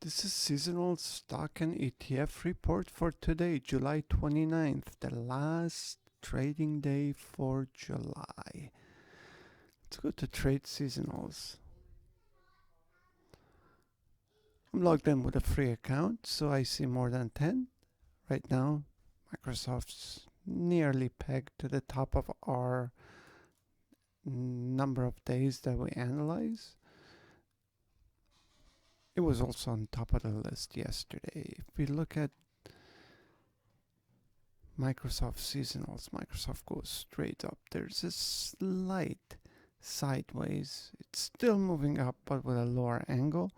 This is seasonal stock and ETF report for today, July 29th, the last trading day for July. Let's go to trade seasonals. I'm logged in with a free account, so I see more than 10. Right now, Microsoft's nearly pegged to the top of our number of days that we analyze. It was also on top of the list yesterday. If we look at Microsoft seasonals, Microsoft goes straight up. There's a slight sideways. It's still moving up, but with a lower angle.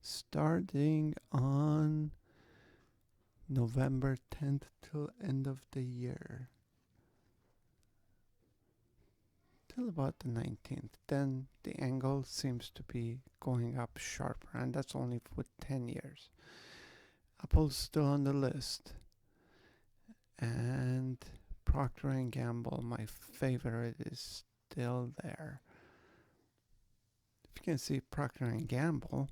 Starting on November 10th till end of the year. Till about the 19th. Then the angle seems to be going up sharper, and that's only with 10 years. Apple's still on the list. And Procter & Gamble, my favorite, is still there. If you can see, Procter & Gamble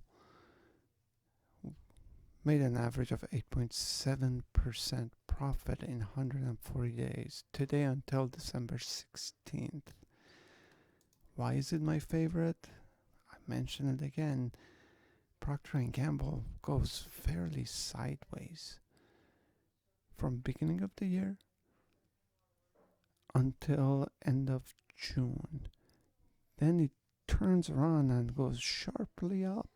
made an average of 8.7% profit in 140 days, today until December 16th. Why is it my favorite? I mention it again. Procter & Gamble goes fairly sideways from beginning of the year until end of June. Then it turns around and goes sharply up.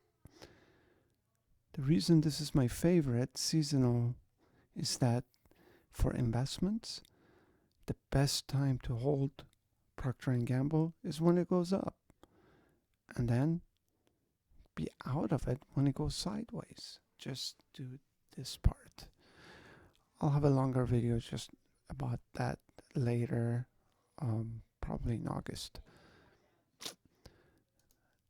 The reason this is my favorite seasonal is that for investments, the best time to hold Procter & Gamble is when it goes up, and then be out of it when it goes sideways. Just do this part. I'll have a longer video just about that later, probably in August.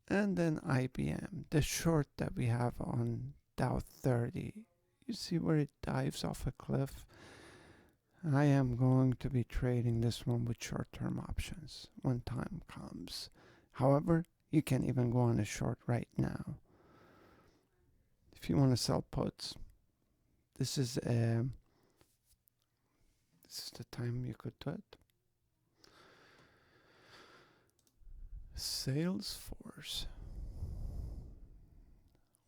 And then IBM, the short that we have on Dow 30. You see where it dives off a cliff? I am going to be trading this one with short-term options when time comes. However, you can even go on a short right now. If you want to sell puts, this is the time you could do it. Salesforce.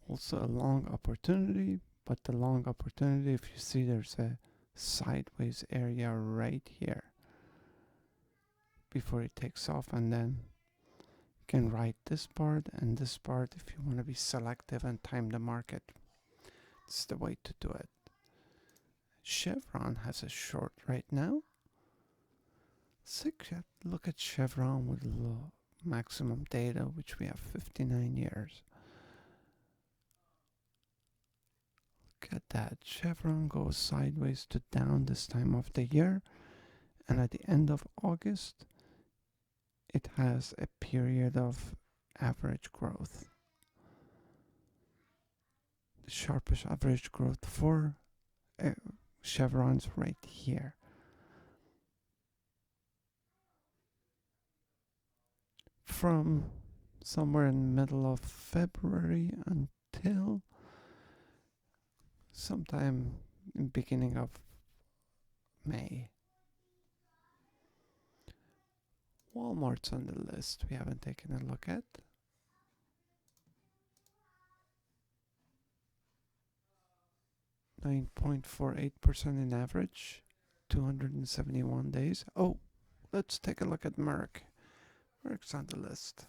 Also a long opportunity, but the long opportunity, if you see, there's a sideways area right here before it takes off, and then you can write this part and this part if you want to be selective and time the market. It's the way to do it. Chevron has a short right now. Look at Chevron with low maximum data, which we have 59 years. Look at that. Chevron goes sideways to down this time of the year, and at the end of August it has a period of average growth. The sharpest average growth for Chevron's right here. From somewhere in the middle of February until sometime in beginning of May. Walmart's on the list. We haven't taken a look at. .48% in average, 271 days. Oh, let's take a look at Merck. Merck's on the list.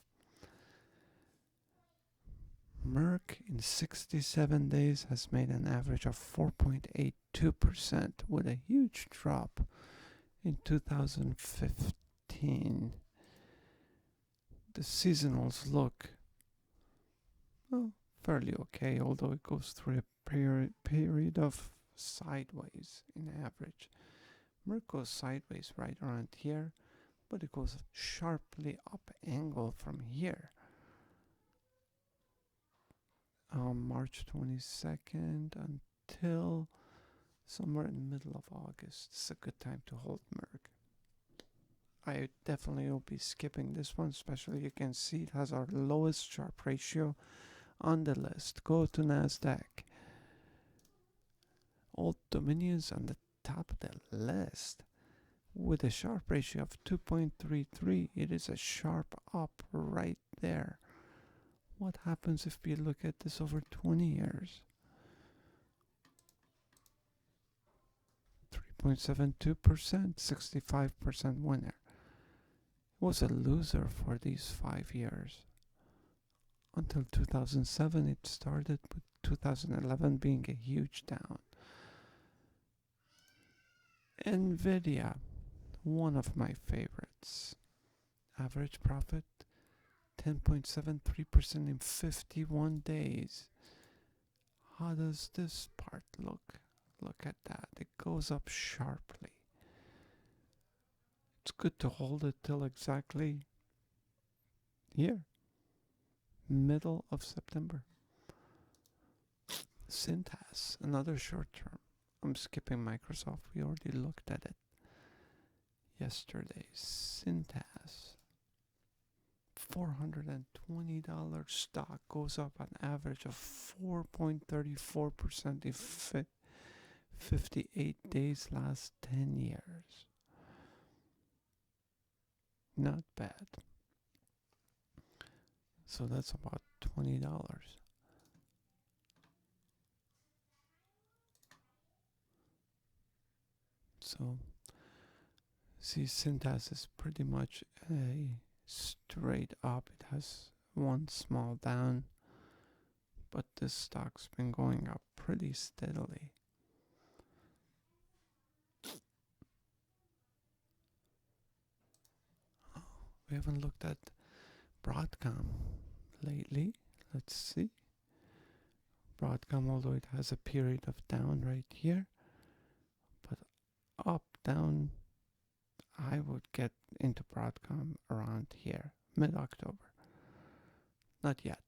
Merck in 67 days has made an average of 4.82% with a huge drop in 2015. The seasonals look fairly okay, although it goes through a period of sideways in average. Merck goes sideways right around here, but it goes sharply up angle from here. March 22nd until somewhere in the middle of August. It's a good time to hold Merck. I definitely will be skipping this one, especially you can see it has our lowest Sharpe ratio on the list. Go to NASDAQ. Old Dominion's on the top of the list with a Sharpe ratio of 2.33. It is a sharp up right there. What happens if we look at this over 20 years? 3.72%, 65% winner. It was a loser for these 5 years. Until 2007 it started, with 2011 being a huge down. Nvidia, one of my favorites. Average profit 10.73% in 51 days. How does this part look? Look at that. It goes up sharply. It's good to hold it till exactly here, middle of September. Cintas, another short term. I'm skipping Microsoft. We already looked at it yesterday. Cintas, $420 stock, goes up an average of 4.34% in 58 days last 10 years. Not bad. So that's about $20. So, see, Cintas is pretty much a straight up. It has one small down, but this stock's been going up pretty steadily. We haven't looked at Broadcom lately. Let's see. Broadcom, although it has a period of down right here, but up, down, I would get into Broadcom around here, mid-October. Not yet.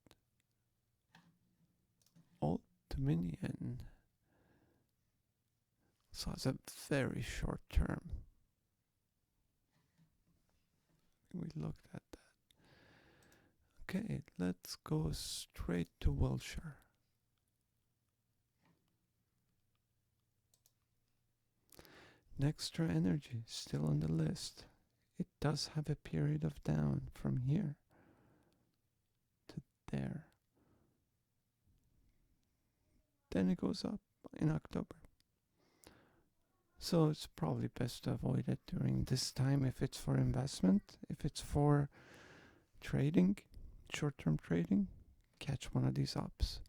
Old Dominion. So it's a very short term. We looked at that. Okay, let's go straight to Wilshire. Nextra Energy, still on the list. It does have a period of down from here to there. Then it goes up in October. So it's probably best to avoid it during this time if it's for investment. If it's for trading, short-term trading, catch one of these ups.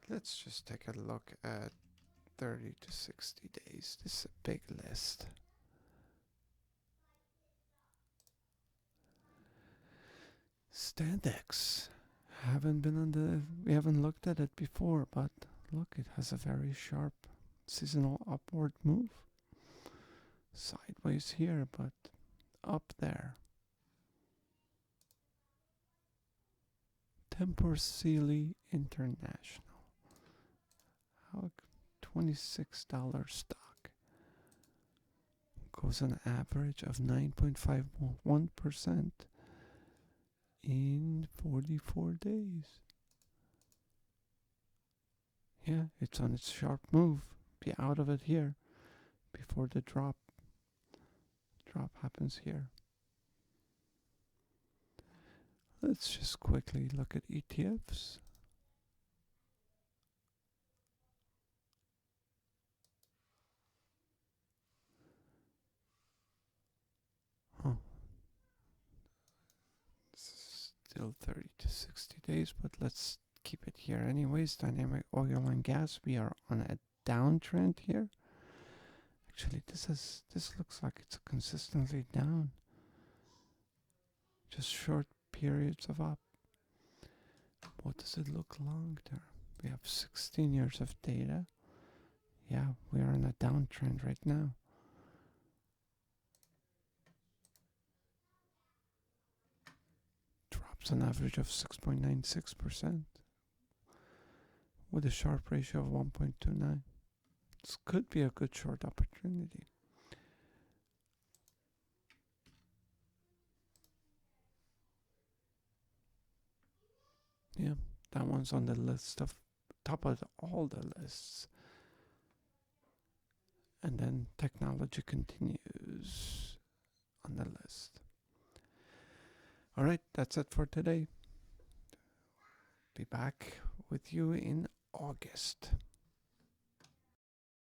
Let's just take a look at 30 to 60 days. This is a big list. Standex. We haven't looked at it before, but look, it has a very sharp seasonal upward move. Sideways here, but up there. Tempur Sealy International. How $26 stock. Goes an average of 9.51% in 44 days. Yeah, it's on its sharp move. Be out of it here before the drop happens here. Let's just quickly look at ETFs. Oh, still 30 to 60 days, but let's keep it here anyways. Dynamic oil and gas. We are on a downtrend here. Actually, this looks like it's consistently down. Just short periods of up. What does it look long term? We have 16 years of data. Yeah, we are in a downtrend right now. Drops an average of 6.96% with a Sharpe ratio of 1.29. This could be a good short opportunity. That one's on the list of top of all the lists. And then technology continues on the list. All right, that's it for today. Be back with you in August.